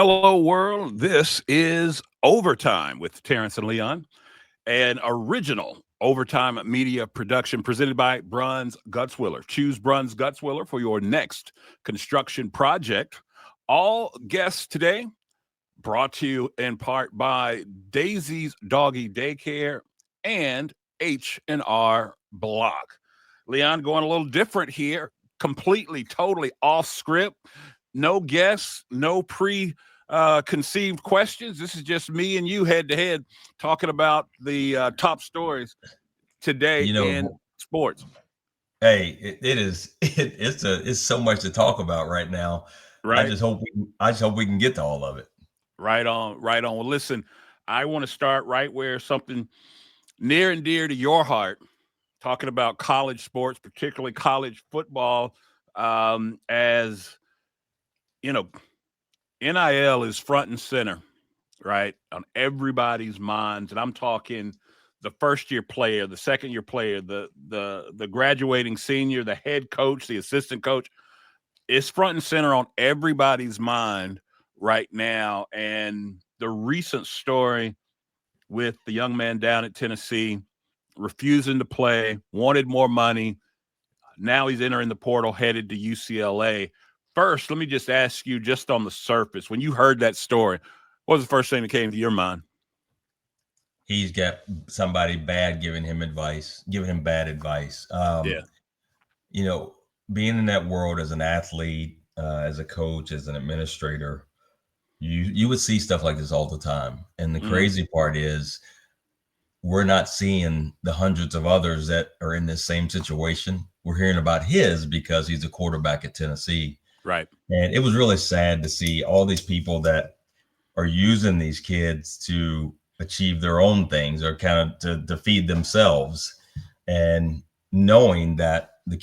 Hello, world. This is Overtime with Terrance and Leon, an original Overtime media production presented by Bruns Gutzwiller. Choose Bruns Gutzwiller for your next construction project. All guests today brought to you in part by Daisy's Doggy Daycare and H&R Block. Leon, going a little different here, completely, totally off script. No guests, no conceived questions. This is just me and you head to head talking about the top stories today You in know, sports. hey, it's so much to talk about right now. Right, I just hope we can get to all of it. right on, right on. Well, listen, I want to start right where something near and dear to your heart, talking about college sports, particularly college football, as you know, NIL is front and center, right, on everybody's minds, and I'm talking the first year player, the second year player, the graduating senior, the head coach, the assistant coach. It's front and center on everybody's mind right now. And the recent story with the young man down at Tennessee refusing to play, wanted more money. Now he's entering the portal, headed to UCLA. First, let me just ask you, just on the surface, when you heard that story, what was the first thing that came to your mind? He's got somebody bad giving him bad advice. Yeah. You know, being in that world as an athlete, as a coach, as an administrator, you would see stuff like this all the time. And the Mm, crazy part is we're not seeing the hundreds of others that are in this same situation. We're hearing about his because he's a quarterback at Tennessee. right. And it was really sad to see all these people that are using these kids to achieve their own things or kind of to feed themselves, and knowing that the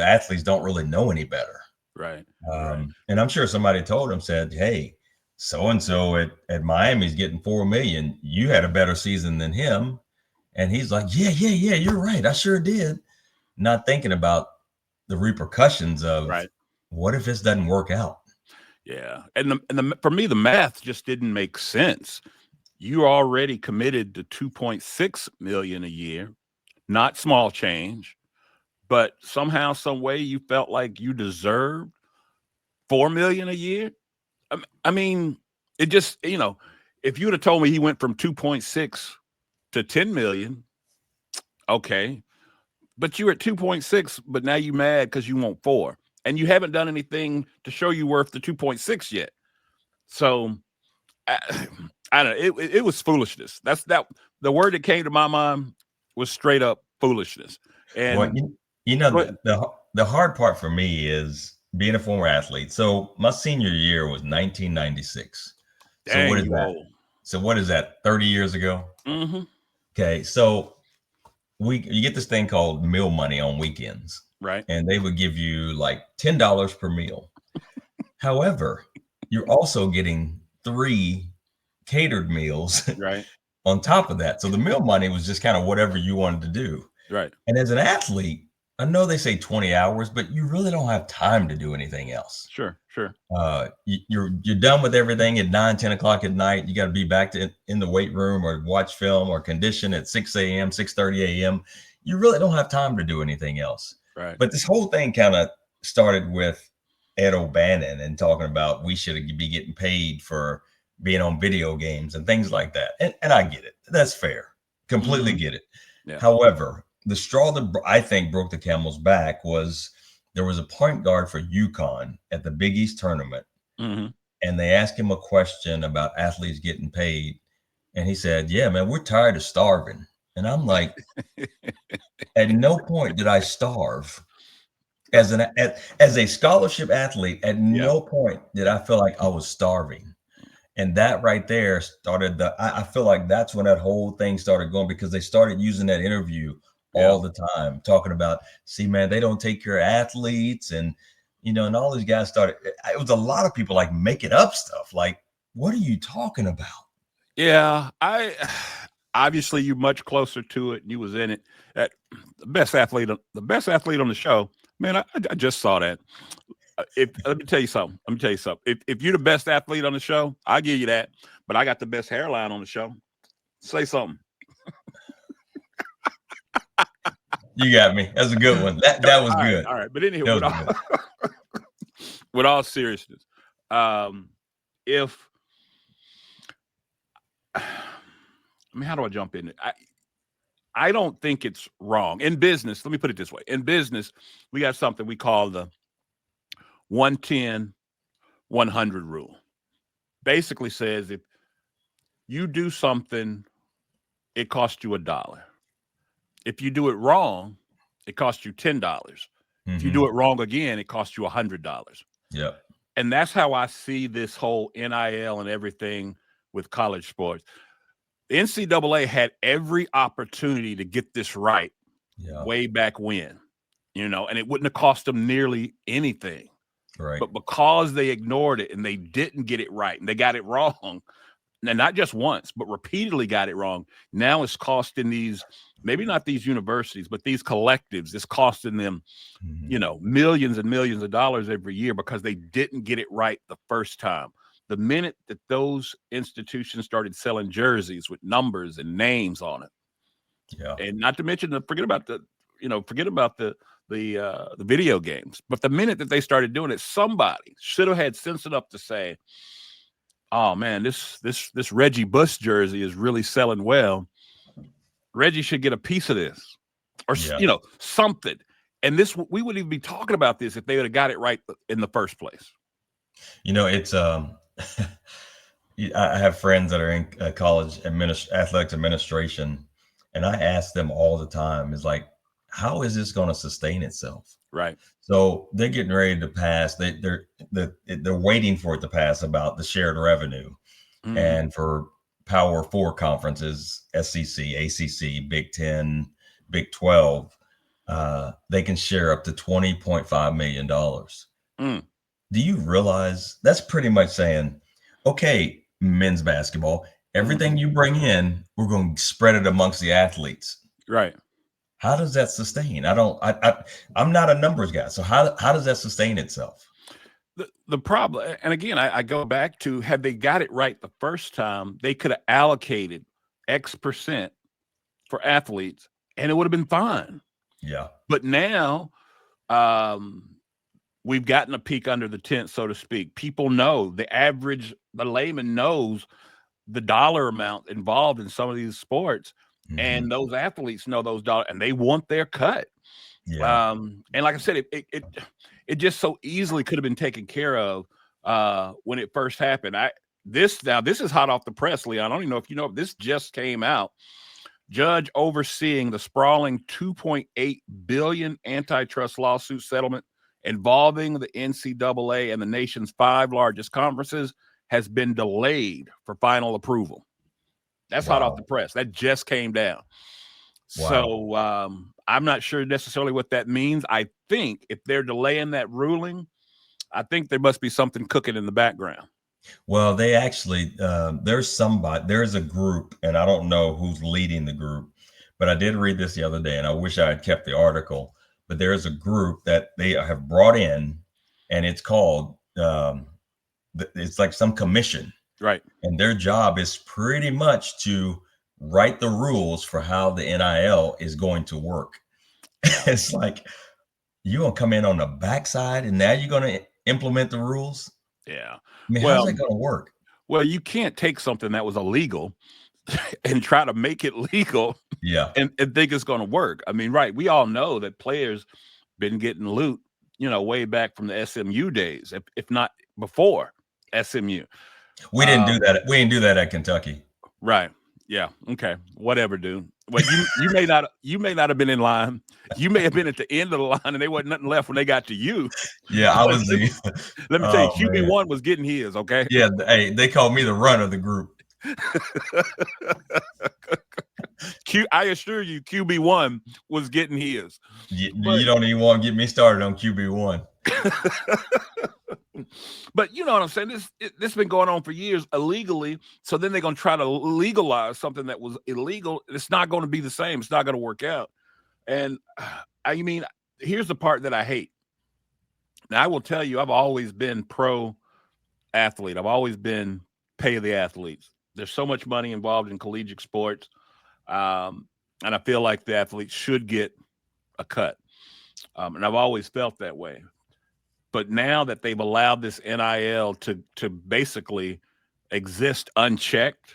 athletes don't really know any better. Right. Right. And I'm sure somebody told him, said, hey, so and so at Miami's getting 4 million. You had a better season than him. And he's like, yeah, you're right. I sure did. Not thinking about the repercussions of Right. what if this doesn't work out? Yeah. And for me, the math just didn't make sense. You already committed to 2.6 million a year, not small change, but somehow, some way you felt like you deserved 4 million a year. I mean, it just, if you would have told me he went from 2.6 to 10 million, okay. But you were at 2.6, but now you mad because you want 4. And you haven't done anything to show you worth the 2.6 yet. So I, I don't know. It was foolishness. That the word that came to my mind was straight up foolishness. Well, And you know but the hard part for me is being a former athlete. So my senior year was 1996. So what dang, is you that? old. So what is that? 30 years ago? Mm-hmm. Okay, so you get this thing called meal money on weekends, Right. and they would give you like $10 per meal. However, you're also getting 3 catered meals Right. on top of that. So the meal money was just kind of whatever you wanted to do. Right. And as an athlete, I know they say 20 hours, but you really don't have time to do anything else. Sure. Sure. You're done with everything at 9, 10 o'clock at night. You got to be back in the weight room or watch film or condition at 6 a.m., 6:30 a.m. You really don't have time to do anything else. Right. But this whole thing kind of started with Ed O'Bannon and talking about we should be getting paid for being on video games and things like that. And I get it. That's fair. Completely Mm-hmm. get it. Yeah. However, the straw that I think broke the camel's back was there was a point guard for UConn at the Big East tournament, Mm-hmm. and they asked him a question about athletes getting paid. And he said, yeah, man, we're tired of starving. And I'm like, at no point did I starve. As a scholarship athlete, at Yeah. no point did I feel like I was starving. And that right there started I feel like that's when that whole thing started going, because they started using that interview Yeah. all the time, talking about, see, man, they don't take care of athletes. And all these guys started, it was a lot of people like making up stuff. Like, what are you talking about? Yeah. I obviously you're much closer to it and you was in it. That the best athlete on the show. Man, I just saw that. If let me tell you something. Let me tell you something. If you're the best athlete on the show, I'll give you that. But I got the best hairline on the show. Say something. You got me. That's a good one. That was good. All right. But anyway, That was good. with all seriousness, if I mean, how do I jump in? I don't think it's wrong in business. Let me put it this way: in business, we got something we call the 110-100 rule. Basically says if you do something, it costs you $1. If you do it wrong, it costs you $10. If you do it wrong again, it costs you $100. Yeah. And that's how I see this whole NIL and everything with college sports. The NCAA had every opportunity to get this right way back when, and it wouldn't have cost them nearly anything. Right. But because they ignored it and they didn't get it right and they got it wrong, and not just once, but repeatedly got it wrong, now it's costing these, maybe not these universities, but these collectives, it's costing them, millions and millions of dollars every year because they didn't get it right the first time. The minute that those institutions started selling jerseys with numbers and names on it, and not to mention forget about the video games, but the minute that they started doing it, somebody should have had sense enough to say, "Oh man, this Reggie Bush jersey is really selling well. Reggie should get a piece of this, or something." And we wouldn't even be talking about this if they would have got it right in the first place. It's I have friends that are in college athletics administration, and I ask them all the time, is like, how is this going to sustain itself? Right. So they're getting ready to pass. They're waiting for it to pass about the shared revenue, and for Power 4 conferences, SEC, ACC, Big 10, Big 12, they can share up to $20.5 million. Do you realize that's pretty much saying, okay, men's basketball, everything you bring in, we're going to spread it amongst the athletes. Right. How does that sustain? I'm not a numbers guy. So how does that sustain itself? The problem, and again, I go back to, had they got it right the first time, they could have allocated X% for athletes and it would have been fine. Yeah. But now, we've gotten a peek under the tent, so to speak. People know, the layman knows the dollar amount involved in some of these sports, and those athletes know those dollars, and they want their cut. Yeah. And like I said, it just so easily could have been taken care of when it first happened. This is hot off the press, Leon. I don't even know if you know, this just came out. Judge overseeing the sprawling $2.8 billion antitrust lawsuit settlement involving the NCAA and the nation's 5 largest conferences has been delayed for final approval. That's hot off the press. That just came down. Wow. So I'm not sure necessarily what that means. I think if they're delaying that ruling, I think there must be something cooking in the background. Well, they actually, there's a group, and I don't know who's leading the group, but I did read this the other day, and I wish I had kept the article. But there is a group that they have brought in, and it's called, it's like some commission. Right. And their job is pretty much to write the rules for how the NIL is going to work. It's like, you're going to come in on the backside and now you're going to implement the rules? Yeah. I mean, how's that going to work? Well, you can't take something that was illegal and try to make it legal and think it's going to work. I mean, right. We all know that players been getting loot, way back from the SMU days, if not before SMU. We didn't do that. We didn't do that at Kentucky. Right. Yeah. Okay. Whatever, dude. Well, you may not have been in line. You may have been at the end of the line, and there wasn't nothing left when they got to you. Yeah, I was. Let me tell you, QB1 was getting his. Okay. Yeah. Hey, they called me the run of the group. I assure you, QB1 was getting his. You don't even want to get me started on QB1. But you know what I'm saying? This has been going on for years illegally. So then they're going to try to legalize something that was illegal. It's not going to be the same. It's not going to work out. And I mean, here's the part that I hate. Now, I will tell you, I've always been pro athlete. I've always been pay the athletes. There's so much money involved in collegiate sports, um, and I feel like the athletes should get a cut. And I've always felt that way. But now that they've allowed this NIL to basically exist unchecked,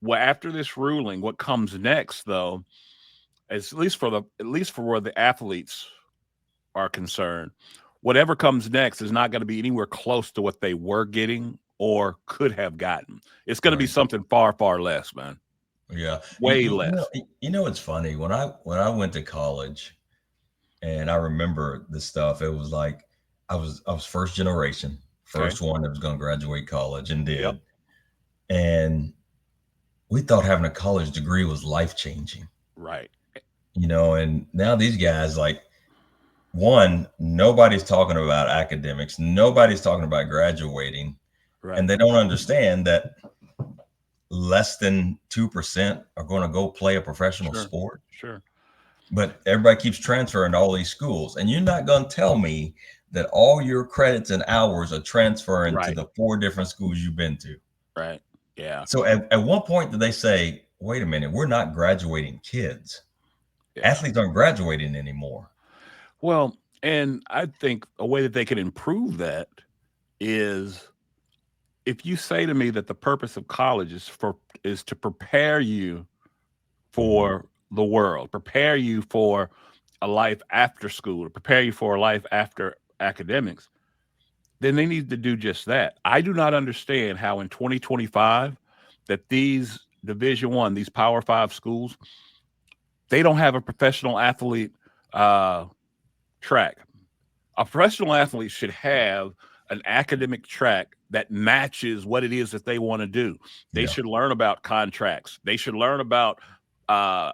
well, after this ruling, what comes next, though, is at least for where the athletes are concerned, whatever comes next is not going to be anywhere close to what they were getting or could have gotten. It's going to be Right. something far, far less, man. Yeah. Way less. It's funny when I went to college and I remember this stuff. It was like I was first generation, Okay. first one that was going to graduate college and Yep. did. And we thought having a college degree was life changing, Right. and now these guys, like, one, nobody's talking about academics, nobody's talking about graduating, Right. and they don't understand that less than 2% are going to go play a professional Sure. sport. Sure. But everybody keeps transferring to all these schools, and you're not going to tell me that all your credits and hours are transferring to Right. the 4 different schools you've been to. Right. Yeah. So at one point did they say, wait a minute, we're not graduating kids. Yeah. Athletes aren't graduating anymore. Well, and I think a way that they can improve that is if you say to me that the purpose of college is to prepare you Mhm. for the world, prepare you for a life after school, to prepare you for a life after academics, then they need to do just that. I do not understand how in 2025 that these Division One, these Power Five schools, they don't have a professional athlete uh, track. A professional athlete should have an academic track that matches what it is that they want to do. They Yeah. should learn about contracts. They should learn about uh,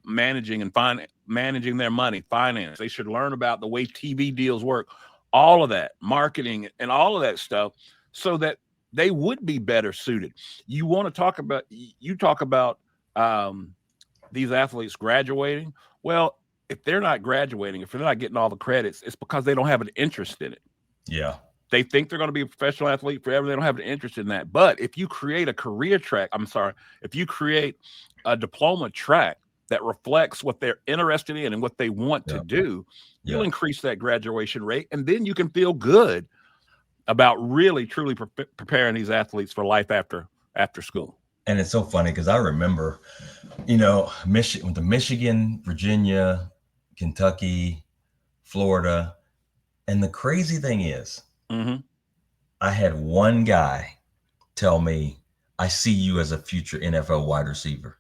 managing their money, finance. They should learn about the way TV deals work, all of that, marketing, and all of that stuff, so that they would be better suited. You talk about um, these athletes graduating. Well, if they're not graduating, if they're not getting all the credits, it's because they don't have an interest in it. Yeah. They think they're going to be a professional athlete forever. They don't have an interest in that. But if you create a career track, if you create a diploma track that reflects what they're interested in and what they want to Yeah. do, you'll Yeah. increase that graduation rate. And then you can feel good about really, truly preparing these athletes for life after school. And it's so funny because I remember, Michigan, the Michigan, Virginia, Kentucky, Florida. And the crazy thing is, Mm-hmm. I had one guy tell me, I see you as a future NFL wide receiver.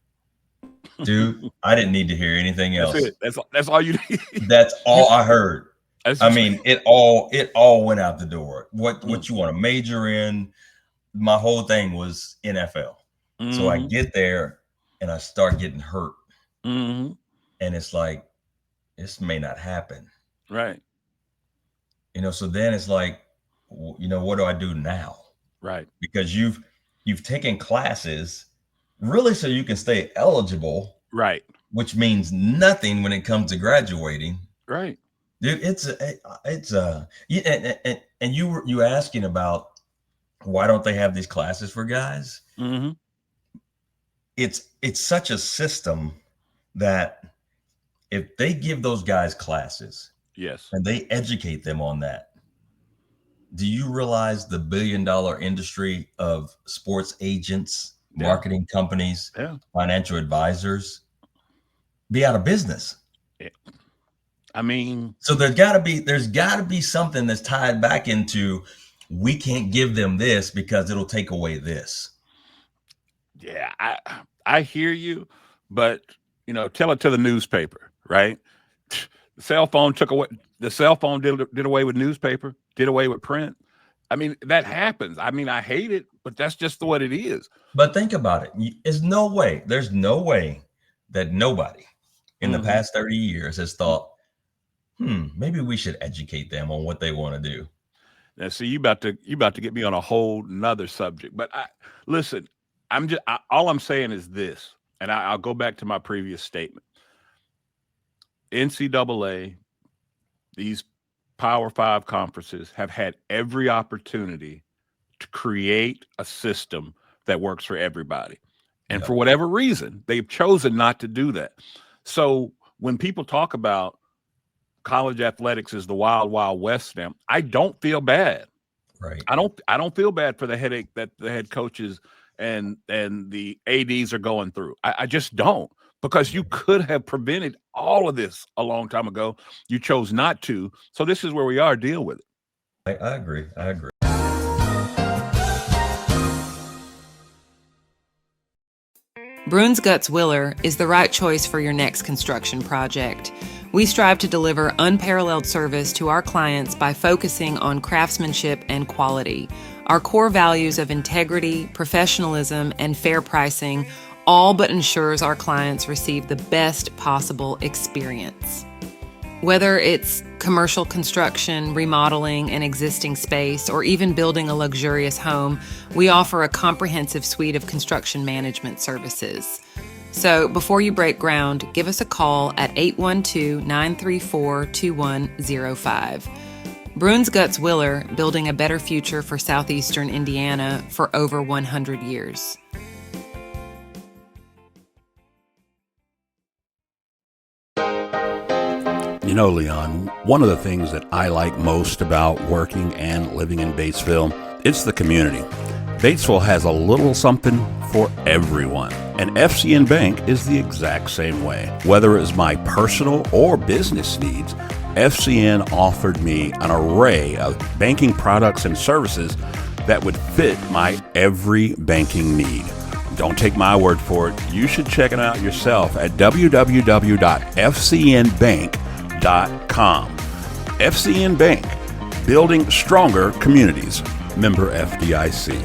Dude, I didn't need to hear anything That's else. it. That's all you need. That's you, all I heard. that's I just, mean, it all went out the door. What you mm-hmm. want to major in? My whole thing was NFL. So I get there and I start getting hurt. Mm-hmm. And it's like, this may not happen. Right. So then it's like, what do I do now? Right. Because you've taken classes really so you can stay eligible, Right. which means nothing when it comes to graduating. Right. Dude, and you asking about why don't they have these classes for guys? Mm-hmm. It's such a system that if they give those guys classes Yes. and they educate them on that, do you realize the $1 billion industry of sports agents, Yeah. marketing companies, Yeah. financial advisors be out of business? Yeah. I mean, So there's got to be something that's tied back into, we can't give them this because it'll take away this. yeah, I hear you, but tell it to the newspaper, right? The cell phone took away the cell phone did away with newspaper, did away with print. I mean, that happens. I mean, I hate it, but that's just what it is. But think about it. There's no way that nobody in the Mm-hmm. past 30 years has thought, maybe we should educate them on what they want to do. Now, see, you about to get me on a whole nother subject. But listen, all I'm saying is this, and I'll go back to my previous statement. NCAA, these Power Five conferences have had every opportunity to create a system that works for everybody. And Yeah. for whatever reason, they've chosen not to do that. So when people talk about college athletics is the wild, wild west now, I don't feel bad. Right. I don't feel bad for the headache that the head coaches and the ADs are going through. I just don't, because you could have prevented all of this a long time ago. You chose not to. So this is where we are. Deal with it. I agree. I agree. Bruins Guts Willer is the right choice for your next construction project. We strive to deliver unparalleled service to our clients by focusing on craftsmanship and quality. Our core values of integrity, professionalism, and fair pricing all but ensures our clients receive the best possible experience. Whether it's commercial construction, remodeling an existing space, or even building a luxurious home, we offer a comprehensive suite of construction management services. So before you break ground, give us a call at 812-934-2105. Bruins Guts Willer, building a better future for southeastern Indiana for over 100 years. You know, Leon, one of the things that I like most about working and living in Batesville, it's the community. Batesville has a little something for everyone, and FCN Bank is the exact same way. Whether it's my personal or business needs, FCN offered me an array of banking products and services that would fit my every banking need. Don't take my word for it. You should check it out yourself at www.fcnbank.com. FCN Bank, building stronger communities. Member FDIC.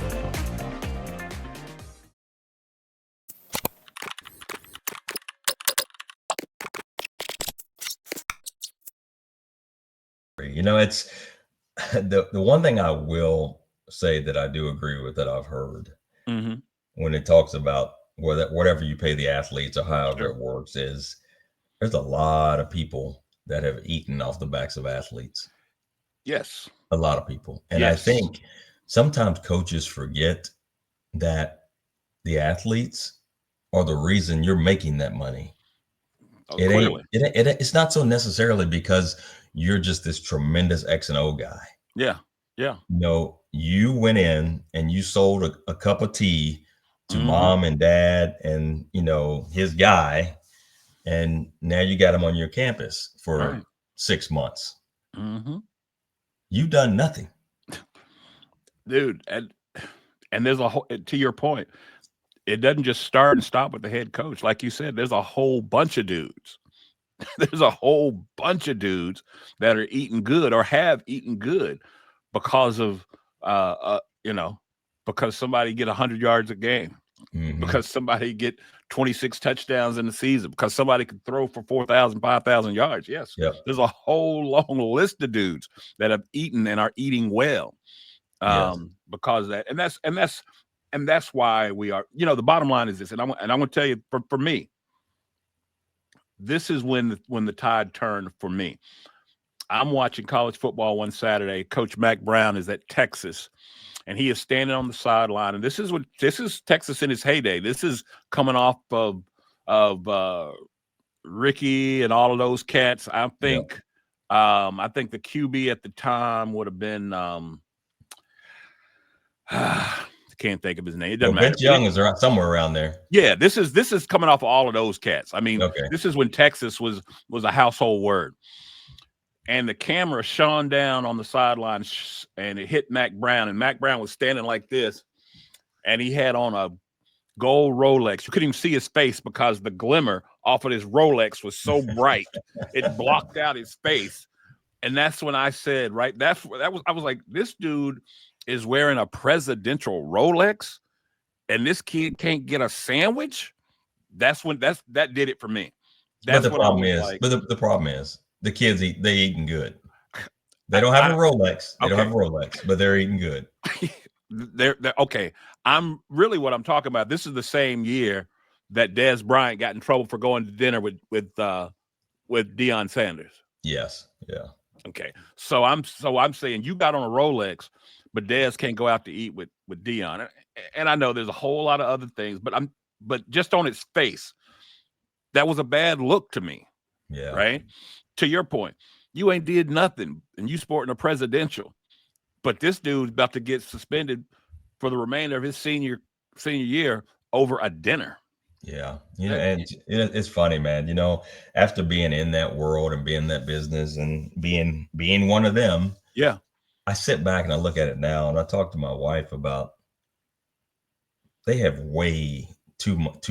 You know, it's the one thing I will say that I do agree with, that I've heard when it talks about whatever you pay the athletes or however it works, is there's a lot of people that have eaten off the backs of athletes. Yes. A lot of people. And I think sometimes coaches forget that the athletes are the reason you're making that money. It's not so necessarily because you're just this tremendous X and O guy. Yeah. No, you went in and you sold a cup of tea to mom and dad and, his guy, and now you got him on your campus for 6 months. You've done nothing, dude. And there's a whole, to your point, it doesn't just start and stop with the head coach. Like you said, there's a whole bunch of dudes. There's a whole bunch of dudes that are eating good or have eaten good because of, because somebody get 100 yards a game, because somebody get 26 touchdowns in the season, because somebody could throw for 4,000, 5,000 yards. Yes. Yep. There's a whole long list of dudes that have eaten and are eating well. Because of that, and that's why we are, the bottom line is this, and I'm going to tell you, for me, this is when the tide turned for me. I'm watching college football one Saturday. Coach Mac Brown is at Texas, and he is standing on the sideline. And this is Texas in its heyday. This is coming off of Ricky and all of those cats. I think the QB at the time would have been I can't think of his name. It doesn't matter. Vince Young is somewhere around there. Yeah, this is coming off of all of those cats. I mean, This is when Texas was a household word. And the camera shone down on the sideline and it hit Mac Brown. And Mac Brown was standing like this. And he had on a gold Rolex. You couldn't even see his face because the glimmer off of his Rolex was so bright. It blocked out his face. And that's when I said, I was like, this dude is wearing a presidential Rolex and this kid can't get a sandwich. That did it for me. But the problem is the kids they eating good. They don't have a Rolex. They don't have a Rolex, but they're eating good. They're okay. What I'm talking about. This is the same year that Dez Bryant got in trouble for going to dinner with Deion Sanders. Yes. Yeah. Okay. So I'm saying you got on a Rolex, but Dez can't go out to eat with Dion. And I know there's a whole lot of other things, but just on its face, that was a bad look to me, Yeah. right? To your point, you ain't did nothing and you sporting a presidential, but this dude's about to get suspended for the remainder of his senior year over a dinner. Yeah. That, And it's funny, man. After being in that world and being in that business and being one of them, yeah. I sit back and I look at it now and I talk to my wife about they have way too much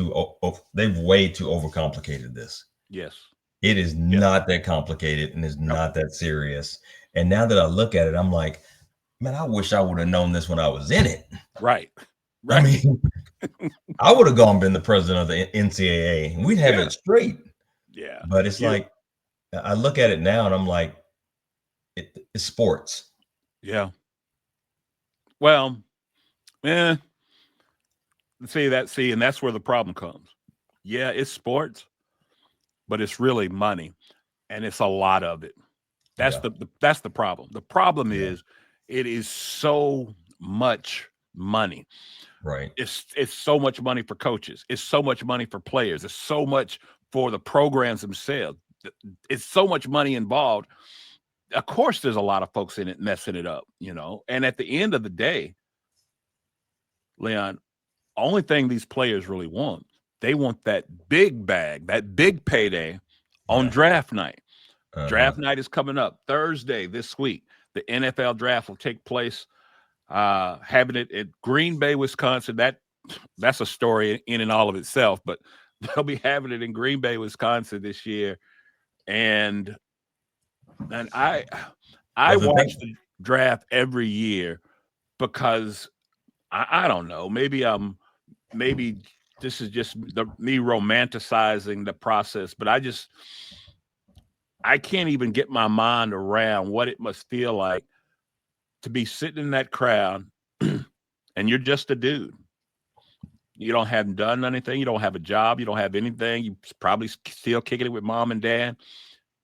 they've way too overcomplicated this. Yes. It is Yes. not that complicated and it's Nope. not that serious. And now that I look at it, I'm like, man, I wish I would have known this when I was in it. Right. I Right. mean, I would have been the president of the NCAA and we'd have Yeah. it straight. Yeah. But it's like, I look at it now and I'm like, it's sports. Yeah. Well, and that's where the problem comes. Yeah, it's sports, but it's really money, and it's a lot of it. That's Yeah. that's the problem. The problem Yeah. is it is so much money. Right. It's so much money for coaches. It's so much money for players. It's so much for the programs themselves. It's so much money involved. Of course, there's a lot of folks in it messing it up, And at the end of the day, Leon, only thing these players really want, they want that big bag, that big payday on Yeah. draft night. Uh-huh. Draft night is coming up Thursday this week. The NFL draft will take place, having it at Green Bay, Wisconsin. That's a story in and all of itself, but they'll be having it in Green Bay, Wisconsin this year. And I watch the draft every year because I don't know. Maybe this is just me romanticizing the process, but I can't even get my mind around what it must feel like to be sitting in that crowd and you're just a dude. You haven't done anything. You don't have a job. You don't have anything. You probably still kicking it with mom and dad.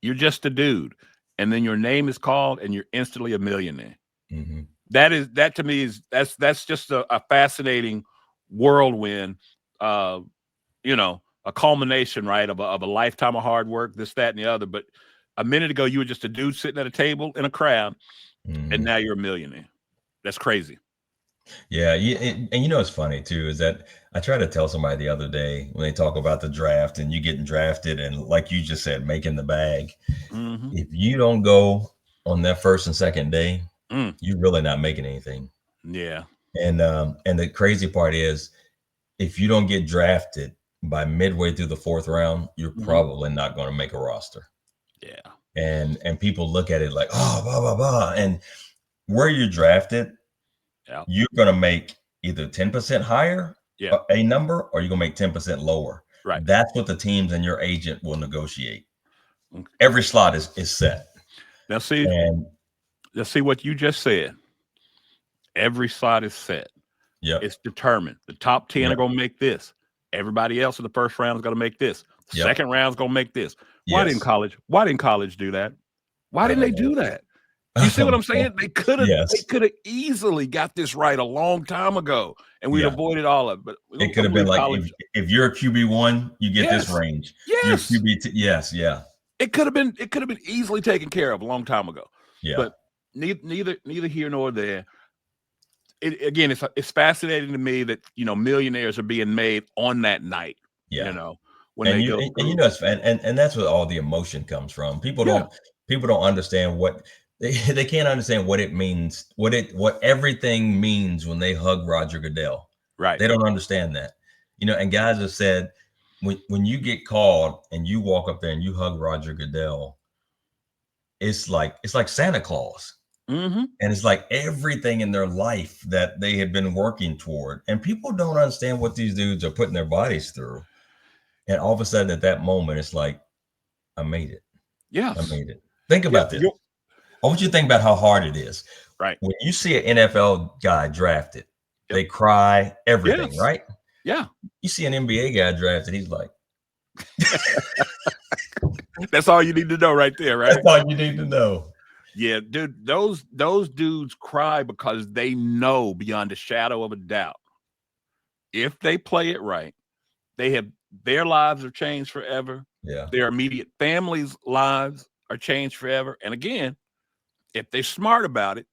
You're just a dude. And then your name is called and you're instantly a millionaire. Mm-hmm. That to me that's just a fascinating whirlwind, a culmination, right, of a lifetime of hard work, this, that, and the other. But a minute ago, you were just a dude sitting at a table in a crowd, Mm-hmm. and now you're a millionaire. That's crazy. Yeah, and it's funny too, is that I tried to tell somebody the other day when they talk about the draft and you getting drafted and like you just said, making the bag. Mm-hmm. If you don't go on that first and second day, Mm. you're really not making anything. Yeah. And the crazy part is if you don't get drafted by midway through the fourth round, you're Mm-hmm. probably not going to make a roster. Yeah. And people look at it like, oh, blah, blah, blah. And where you're drafted, Yeah. you're going to make either 10% higher, Yeah. a number, or you're going to make 10% lower. Right. That's what the teams and your agent will negotiate. Okay. Every slot is set. Now see, let's see what you just said. Every slot is set. Yeah. It's determined. The top 10 are going to make this. Everybody else in the first round is going to make this. The second round is going to make this. Why didn't college do that? Why didn't they do that? You see what I'm saying? They could have easily got this right a long time ago, and we'd avoided all of it. But it could have been like if you're a QB1, you get this range. Yes. You're QB It could have been easily taken care of a long time ago. Yeah. But neither here nor there. Again, it's fascinating to me that millionaires are being made on that night. Yeah. When they go through. And that's where all the emotion comes from. People don't understand what they can't understand what it means, what everything means when they hug Roger Goodell. Right. They don't understand that. And guys have said when you get called and you walk up there and you hug Roger Goodell, it's like Santa Claus. Mm-hmm. And it's like everything in their life that they had been working toward. And people don't understand what these dudes are putting their bodies through. And all of a sudden at that moment, it's like, I made it. Yes. I made it. Think about this. I want you to think about how hard it is. Right. When you see an NFL guy drafted, they cry, everything, right? Yeah. You see an NBA guy drafted, he's like. That's all you need to know right there, right? That's all you need to know. Yeah, dude, those dudes cry because they know beyond a shadow of a doubt if they play it right, they have their lives are changed forever. Yeah, Their immediate families' lives are changed forever. And again, if they're smart about it,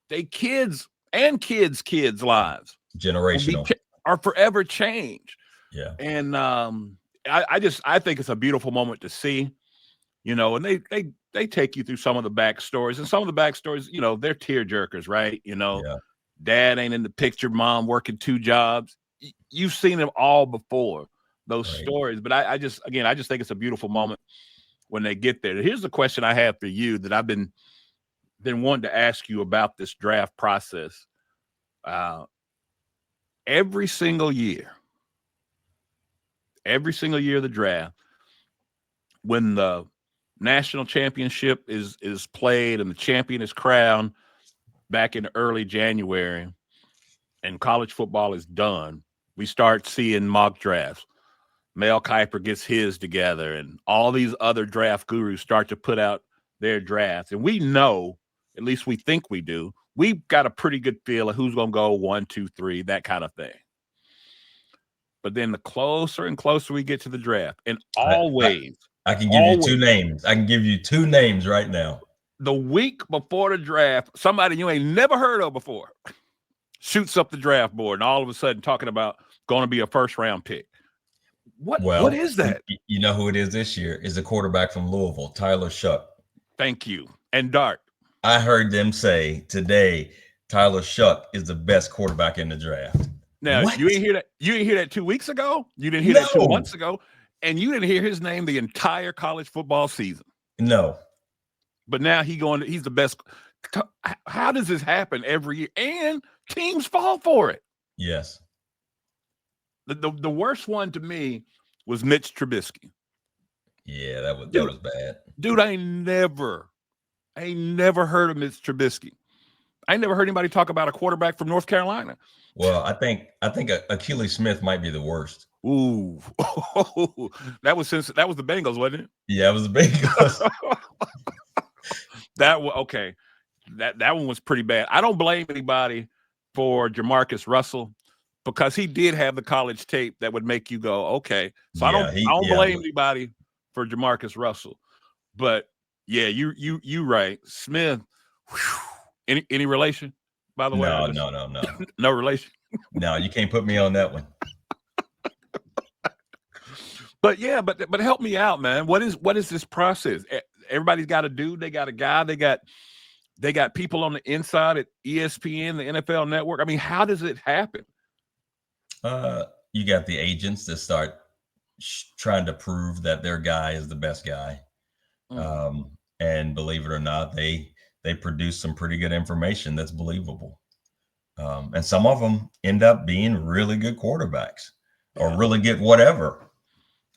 they kids and kids' lives will be generational. are forever changed. Yeah, And I think it's a beautiful moment to see, and they take you through some of the backstories, and some of the backstories, they're tear jerkers, right? yeah, Dad ain't in the picture, mom working two jobs. You've seen them all before, those right. stories. But I just think it's a beautiful moment when they get there. Here's the question I have for you that I've been wanting to ask you about this draft process. Uh, every single year, of the draft, when the national championship is played and the champion is crowned back in early January, and college football is done, we start seeing mock drafts. Mel Kiper gets his together, and all these other draft gurus start to put out their drafts. And we know, at least we think we do, we've got a pretty good feel of who's going to go 1, 2, 3, that kind of thing. But then the closer and closer we get to the draft, and I, I, always, I can give you two always, names. I can give you two names right now. the week before the draft, somebody you ain't never heard of before shoots up the draft board, and all of a sudden talking about going to be a first round pick. What Well, is that? you know who it is this year? Is the quarterback from Louisville, Tyler Shuck. Thank you. And Dart. I heard them say today Tyler Shuck is the best quarterback in the draft. Now What? you didn't hear that. You didn't hear that 2 weeks ago. You didn't hear that 2 No, months ago, and you didn't hear his name the entire college football season. no. But now he's the best. How does this happen every year? And teams fall for it. Yes. The worst one to me was Mitch Trubisky. Yeah, that was bad. Dude, I never heard of Mitch Trubisky. I never heard anybody talk about a quarterback from North Carolina. Well, I think Achilles Smith might be the worst. Ooh, that was the Bengals, wasn't it? Yeah, it was the Bengals. That was okay. That one was pretty bad. I don't blame anybody for Jamarcus Russell because he did have the college tape that would make you go, okay. So I don't blame anybody for Jamarcus Russell. But yeah, you right. Smith, whew, any relation, by the way? No. No relation. No, you can't put me on that one. But yeah, but help me out, man. What is this process? Everybody's got a dude, they got a guy, they got people on the inside at ESPN, the NFL Network. I mean, how does it happen? You got the agents that start trying to prove that their guy is the best guy. And believe it or not, they produce some pretty good information that's believable. And some of them end up being really good quarterbacks or really good whatever.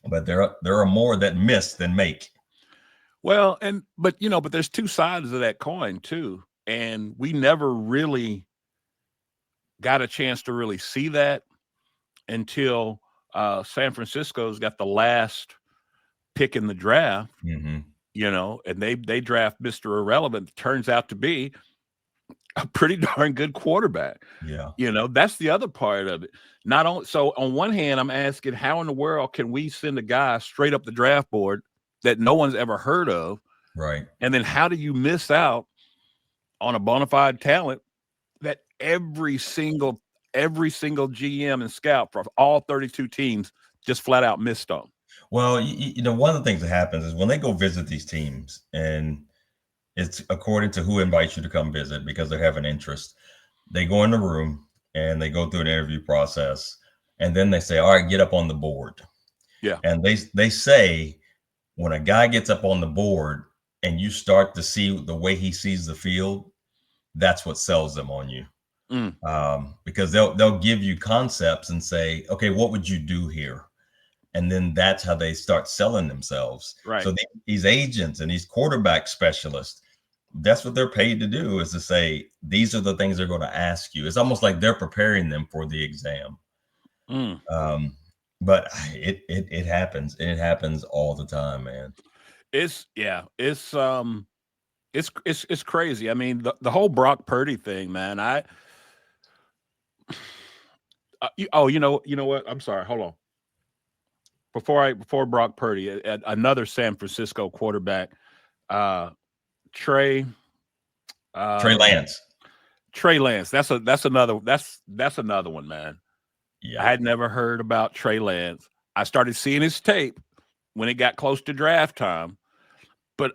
But there are more that miss than make. Well, but there's two sides of that coin too. And we never really got a chance to really see that until San Francisco's got the last pick in the draft, Mm-hmm. And they draft Mr. Irrelevant. Turns out to be a pretty darn good quarterback. Yeah. That's the other part of it. Not only so on one hand, I'm asking how in the world can we send a guy straight up the draft board that no one's ever heard of? Right. And then how do you miss out on a bona fide talent that every single GM and scout for all 32 teams just flat out missed on? Well, one of the things that happens is when they go visit these teams, and it's according to who invites you to come visit because they have an interest. They go in the room and they go through an interview process, and then they say, all right, get up on the board. Yeah. And they say when a guy gets up on the board and you start to see the way he sees the field, that's what sells them on you. Because they'll give you concepts and say, okay, what would you do here? And then that's how they start selling themselves. Right. So these agents and these quarterback specialists, that's what they're paid to do, is to say, these are the things they're going to ask you. It's almost like they're preparing them for the exam. But it happens. And it happens all the time, man. It's It's crazy. I mean, the whole Brock Purdy thing, man. You know what? I'm sorry. Hold on. Before Brock Purdy, another San Francisco quarterback, uh, Trey Trey Lance. Trey Lance. That's another one, man. I Yeah. had never heard about Trey Lance. I started seeing his tape when it got close to draft time, but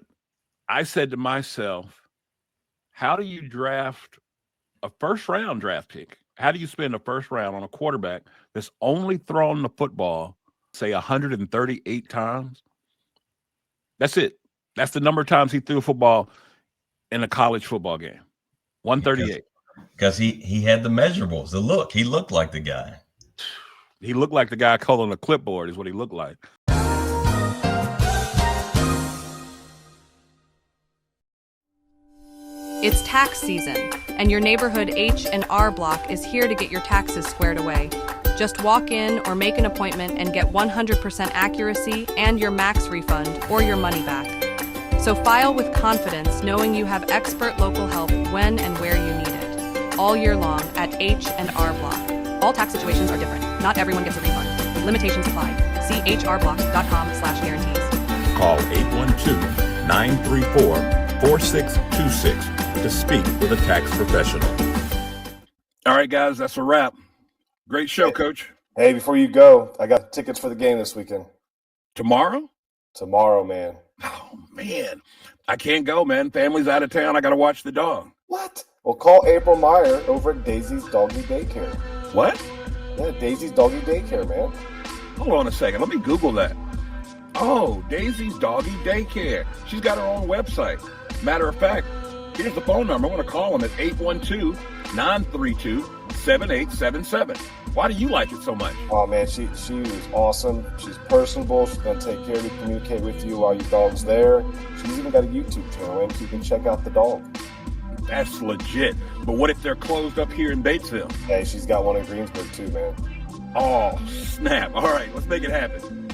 I said to myself, how do you draft a first round draft pick? How do you spend a first round on a quarterback that's only thrown the football, say 138 times? That's it. That's the number of times he threw a football in a college football game. 138. Because he had the measurables, the look. He looked like the guy. He looked like the guy calling a clipboard is what he looked like. It's tax season, and your neighborhood H&R Block is here to get your taxes squared away. Just walk in or make an appointment and get 100% accuracy and your max refund or your money back. So file with confidence, knowing you have expert local help when and where you need it. All year long at H&R Block. All tax situations are different. Not everyone gets a refund. Limitations apply. See hrblock.com/guarantees. Call 812-934-4626 to speak with a tax professional. All right, guys, that's a wrap. Great show, Coach. Hey, before you go, I got tickets for the game this weekend. Tomorrow? Tomorrow, man. Oh, man. I can't go, man. Family's out of town. I got to watch the dog. What? Well, call April Meyer over at Daisy's Doggy Daycare. What? Yeah, Daisy's Doggy Daycare, man. Hold on a second. Let me Google that. Oh, Daisy's Doggy Daycare. She's got her own website. Matter of fact, here's the phone number. I want to call them at 812-932-7877. Why do you like it so much? Oh, man, she was awesome. She's personable. She's going to take care of you, communicate with you while your dog's there. She's even got a YouTube channel, and you can check out the dog. That's legit. But what if they're closed up here in Batesville? Hey, she's got one in Greensburg, too, man. Oh, snap. All right, let's make it happen.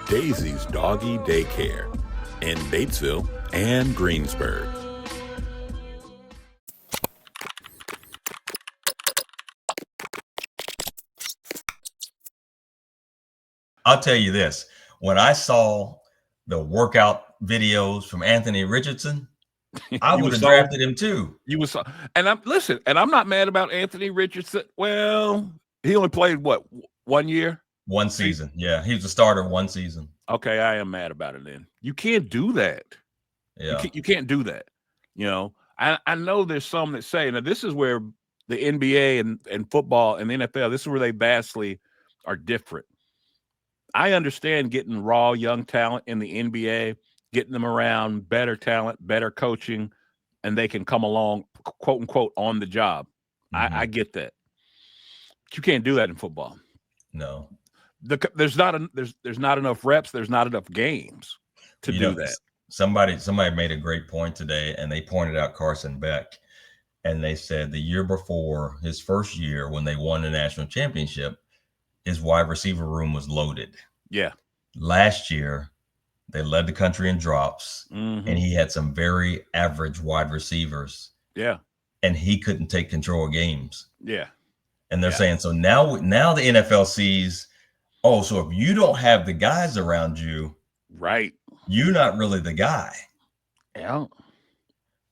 Daisy's Doggy Daycare in Batesville and Greensburg. I'll tell you this. When I saw the workout videos from Anthony Richardson, I would have drafted him too. And I'm not mad about Anthony Richardson. Well, he only played what, 1 year? One season. Yeah. He was a starter 1 season. Okay, I am mad about it then. You can't do that. Yeah. You can't do that. You know, I know there's some that say, now this is where the NBA and football and the NFL, this is where they vastly are different. I understand getting raw young talent in the NBA, getting them around better talent, better coaching, and they can come along, quote unquote, on the job. Mm-hmm. I get that. But you can't do that in football. No. There's not enough reps. There's not enough games to do that. Somebody made a great point today, and they pointed out Carson Beck, and they said the year before, his first year when they won the national championship, his wide receiver room was loaded. Yeah. Last year, they led the country in drops, mm-hmm. and he had some very average wide receivers. Yeah. And he couldn't take control of games. Yeah. And they're saying, so now the NFL sees, oh, so if you don't have the guys around you, right, you're not really the guy. Yeah.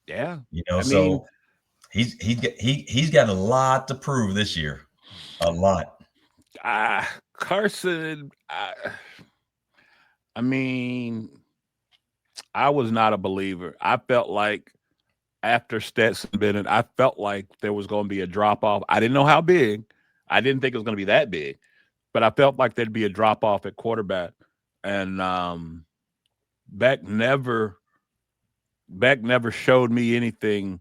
Yeah. You know, so he's got a lot to prove this year. A lot. Carson, I mean, I was not a believer. I felt like after Stetson Bennett, I felt like there was going to be a drop-off. I didn't know how big. I didn't think it was going to be that big. But I felt like there'd be a drop-off at quarterback. And Beck never showed me anything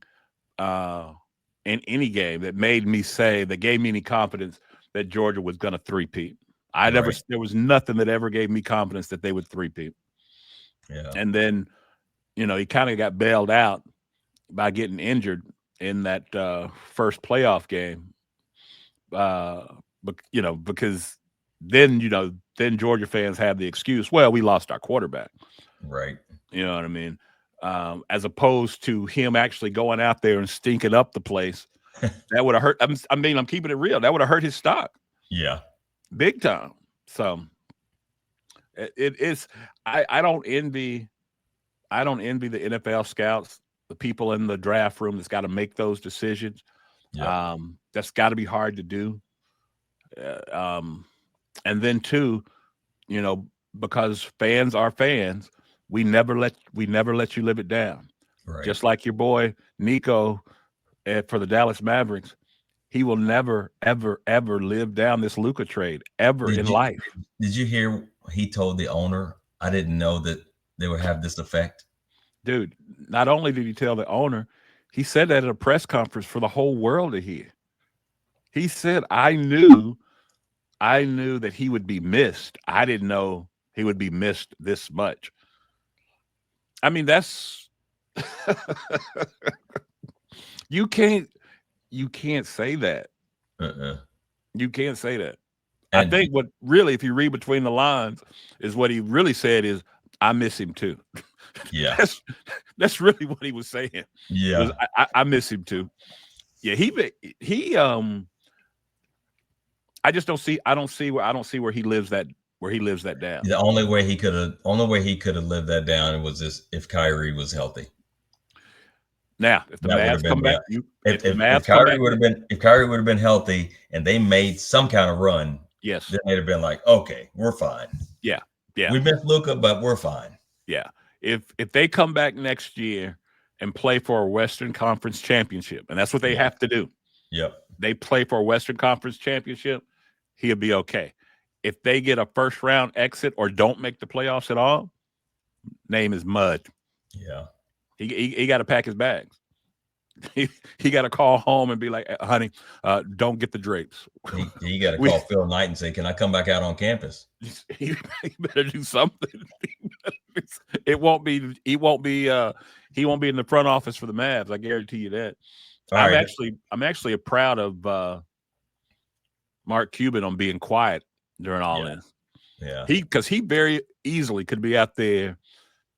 in any game that gave me any confidence that Georgia was going to three-peat. There was nothing that ever gave me confidence that they would three-peat. Yeah. And then, you know, he kind of got bailed out by getting injured in that first playoff game. But, you know, because then Georgia fans have the excuse, well, we lost our quarterback. Right. You know what I mean? as opposed to him actually going out there and stinking up the place. That would have hurt. I'm keeping it real. That would have hurt his stock. Yeah. Big time. So it's I don't envy the NFL scouts, the people in the draft room that's got to make those decisions. Yeah. That's got to be hard to do. And then too, because fans are fans, we never let you live it down. Right. Just like your boy Nico for the Dallas Mavericks, he will never, ever, ever live down this Luka trade in life. Did you hear he told the owner, I didn't know that they would have this effect? Dude, not only did he tell the owner, he said that at a press conference for the whole world to hear. He said, I knew that he would be missed. I didn't know he would be missed this much. I mean, that's you can't say that. You can't say that. And I think what really, if you read between the lines, is what he really said is, I miss him too. Yeah. That's really what he was saying. Yeah. I miss him too. Yeah, I don't see where he lives that down. The only way he could have lived that down was this if Kyrie was healthy. Now, if the Mavs come back, if Kyrie would have been healthy and they made some kind of run, yes, then they'd have been like, okay, we're fine. Yeah. We missed Luka, but we're fine. Yeah. If they come back next year and play for a Western Conference championship, and that's what they have to do. Yep. They play for a Western Conference championship, he'll be okay. If they get a first round exit or don't make the playoffs at all, name is mud. Yeah. He got to pack his bags. He got to call home and be like, honey, don't get the drapes. He got to call Phil Knight and say, can I come back out on campus? He better do something. He won't be in the front office for the Mavs. I guarantee you that. I'm actually proud of Mark Cuban on being quiet during all this. Yeah. Because he very easily could be out there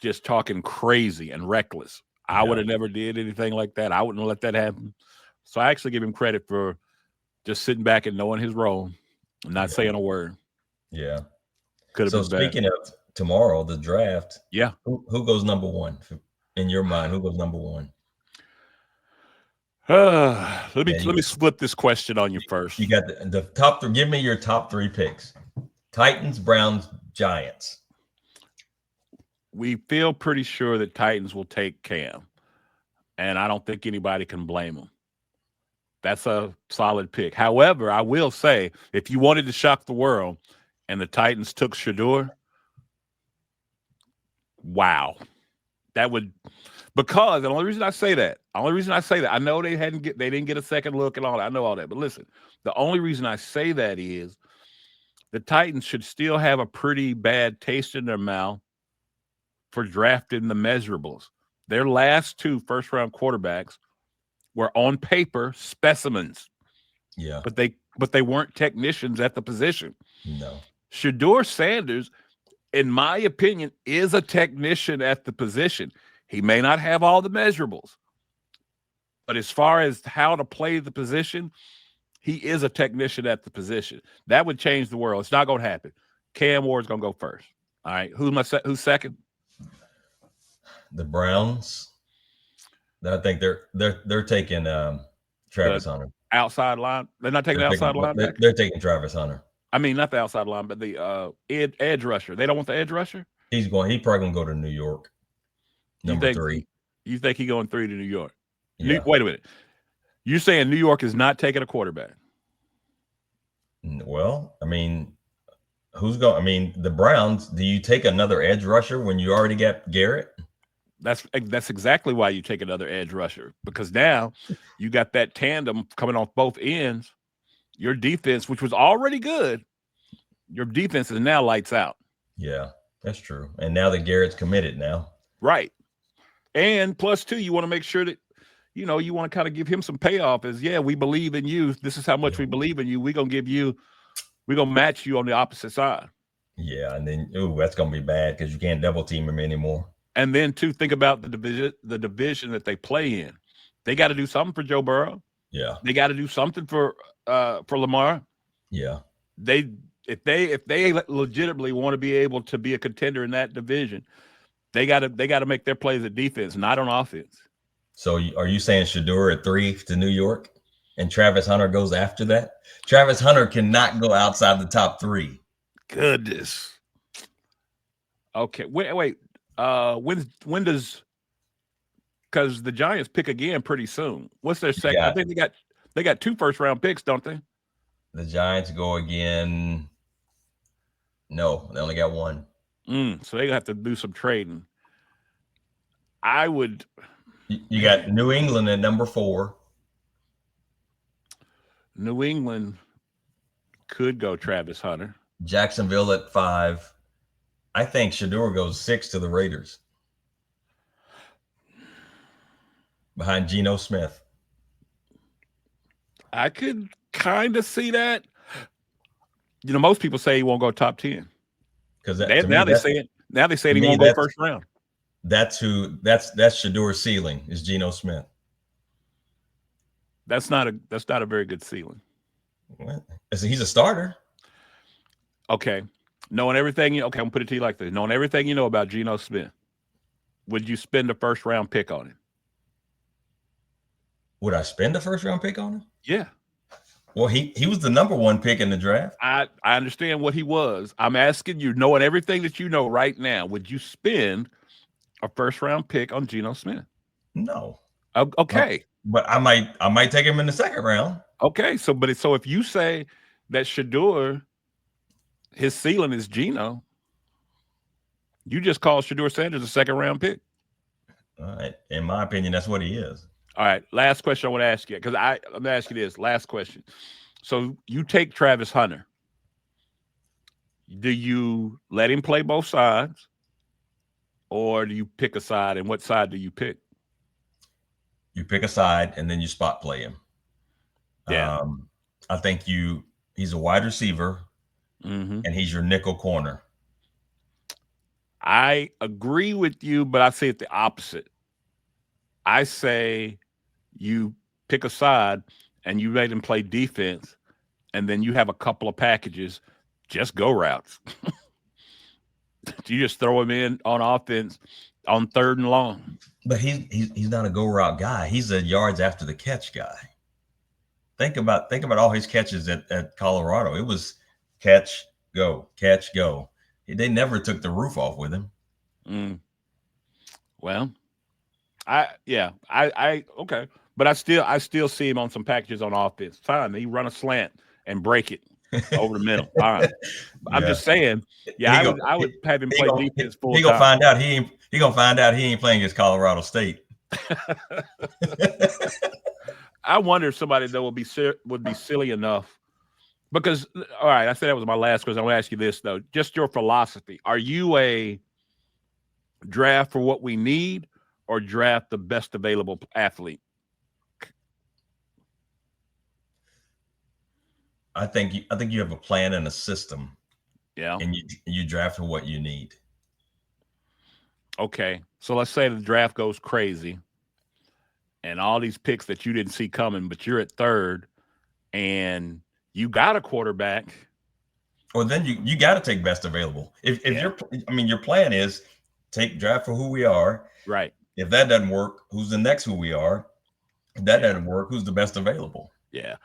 just talking crazy and reckless. I would have never did anything like that. I wouldn't have let that happen. So I actually give him credit for just sitting back and knowing his role and not saying a word. Yeah. Could have been bad. Speaking of tomorrow, the draft. Yeah. Who goes number one in your mind? Who goes number one? Let me flip this question on you first. You got the top three. Give me your top three picks. Titans, Browns, Giants. We feel pretty sure that Titans will take Cam, and I don't think anybody can blame them. That's a solid pick. However, I will say, if you wanted to shock the world and the Titans took Shedeur, wow. That would – because the only reason I say that, I know they didn't get a second look and all that. I know all that. But listen, the only reason I say that is the Titans should still have a pretty bad taste in their mouth for drafting the measurables. Their last two first-round quarterbacks were on paper specimens. Yeah. But they weren't technicians at the position. No. Shedeur Sanders, in my opinion, is a technician at the position. He may not have all the measurables, but as far as how to play the position, he is a technician at the position. That would change the world. It's not going to happen. Cam Ward's going to go first. All right. Who's second? The Browns. I think they're taking Travis Hunter. Outside line. They're not taking the outside line. They're taking Travis Hunter. I mean, not the outside line, but the edge rusher. They don't want the edge rusher. He probably gonna go to New York. Number 3. You think he's going 3 to New York? Yeah. Wait a minute. You're saying New York is not taking a quarterback? Well, I mean, who's going? I mean, the Browns. Do you take another edge rusher when you already got Garrett? That's exactly why you take another edge rusher, because now you got that tandem coming off both ends. Your defense, which was already good, your defense is now lights out. Yeah, that's true. And now that Garrett's committed now. Right. And plus, too, you want to make sure that, you want to kind of give him some payoff as, we believe in you. This is how much we believe in you. We're going to match you on the opposite side. Yeah. And then, that's going to be bad because you can't double team him anymore. And then to think about the division that they play in. They got to do something for Joe Burrow. Yeah. They got to do something for Lamar. Yeah. If they legitimately want to be able to be a contender in that division, they got to make their plays at defense, not on offense. So are you saying Shedeur at 3 to New York and Travis Hunter goes after that? Travis Hunter cannot go outside the top 3. Goodness. Okay. Wait. When does, because the Giants pick again pretty soon. What's their second? I think they got 2 first-round picks, don't they? The Giants go again. No, they only got 1. So they have to do some trading. I would. You got New England at number 4. New England could go Travis Hunter. Jacksonville at 5. I think Shedeur goes 6 to the Raiders. Behind Geno Smith. I could kind of see that. Most people say he won't go top 10. Because now they say he won't go first round. That's Shedeur's ceiling is Geno Smith. That's not a very good ceiling. Well, he's a starter. Okay. Knowing everything I'm gonna put it to you like this. Knowing everything you know about Geno Smith, would you spend a first round pick on him? Would I spend a first round pick on him? Yeah. Well, he was the number 1 pick in the draft. I understand what he was. I'm asking you, knowing everything that you know right now, would you spend a first round pick on Geno Smith? No. Okay. But I might take him in the second round. Okay. So if you say that Shedeur, his ceiling is Geno, you just call Shedeur Sanders a second round pick. All right. In my opinion, that's what he is. All right. Last question I want to ask you, because I'm going to ask you this. Last question. So you take Travis Hunter. Do you let him play both sides, or do you pick a side? And what side do you pick? You pick a side, and then you spot play him. Yeah. I think he's a wide receiver, and he's your nickel corner. I agree with you, but I say it the opposite. I say you pick a side and you let him play defense, and then you have a couple of packages, just go routes. You just throw him in on offense on 3rd and long. But he's not a go route guy. He's a yards after the catch guy. Think about all his catches at Colorado. It was catch, go, catch, go. They never took the roof off with him. Well, okay. But I still see him on some packages on offense. Fine. He run a slant and break it over the middle. All right. I'm just saying, I would have him play defense full time. He gonna find out he ain't playing against Colorado State. I wonder if somebody though would be silly enough, because all right, I said that was my last question. I want to ask you this though, just your philosophy. Are you a draft for what we need, or draft the best available athlete? I think you have a plan and a system. Yeah. And you draft for what you need. Okay. So let's say the draft goes crazy and all these picks that you didn't see coming, but you're at 3rd and you got a quarterback. Well, then you got to take best available. If your plan is take draft for who we are. Right. If that doesn't work, who's the next who we are? If that doesn't work, who's the best available? Yeah.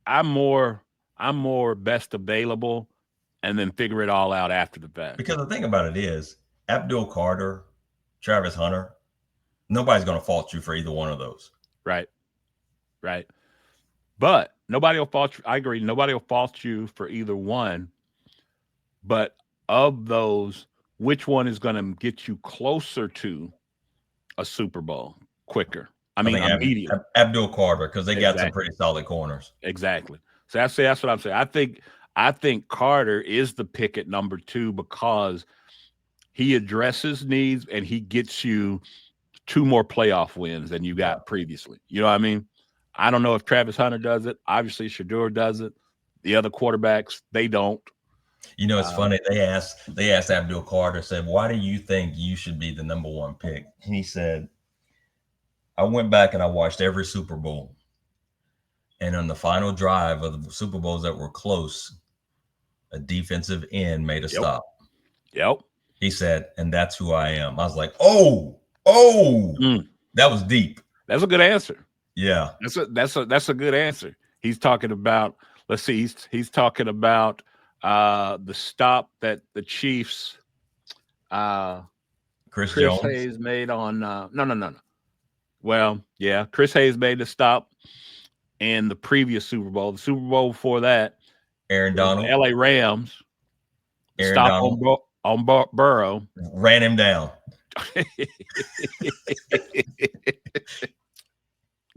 I'm more best available and then figure it all out after the fact. Because the thing about it is Abdul Carter, Travis Hunter, nobody's going to fault you for either one of those. Right. But nobody will fault you. I agree. Nobody will fault you for either one. But of those, which one is going to get you closer to a Super Bowl quicker? I mean, immediately. Abdul Carter, because they got some pretty solid corners. Exactly. So that's what I'm saying. I think Carter is the pick at number 2 because he addresses needs and he gets you 2 more playoff wins than you got previously. You know what I mean? I don't know if Travis Hunter does it. Obviously, Shedeur does it. The other quarterbacks, they don't. You know, it's funny. They asked Abdul Carter, said, "Why do you think you should be the number one pick?" And he said, "I went back and I watched every Super Bowl, and on the final drive of the Super Bowls that were close, a defensive end made a stop." Yep. He said, "And that's who I am." I was like, "Oh, that was deep." That's a good answer. Yeah, that's a good answer. He's talking about. Let's see. He's talking about the stop that the Chiefs, Chris Jones. Hayes made on. No. Well, yeah, Chris Hayes made the stop in the previous Super Bowl. The Super Bowl before that, Aaron Donald, L.A. Rams, Aaron stop Donald on Burrow, ran him down.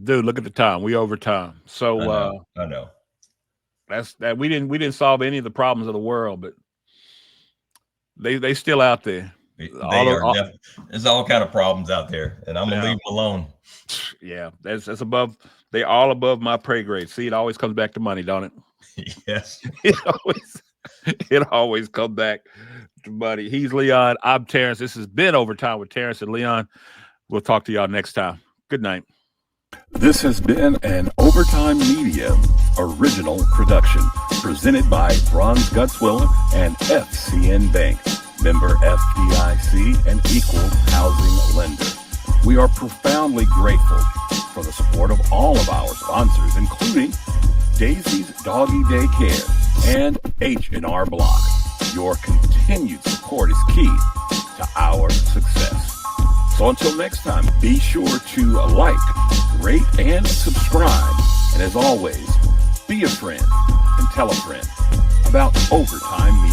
Dude, look at the time. We overtime. So I know. That's that we didn't solve any of the problems of the world, but they still out there. There's all kind of problems out there, and I'm gonna leave them alone. Yeah, that's above. They all above my pay grade. See, it always comes back to money, don't it? Yes, it always comes back to money. He's Leon. I'm Terrance. This has been Overtime with Terrance and Leon. We'll talk to y'all next time. Good night. This has been an Overtime Media original production presented by Bronze Gutzwiller and FCN Bank, member FDIC and equal housing lender. We are profoundly grateful for the support of all of our sponsors, including Daisy's Doggy Daycare and H&R Block. Your continued support is key to our success. So until next time, be sure to like, rate, and subscribe. And as always, be a friend and tell a friend about Overtime Media.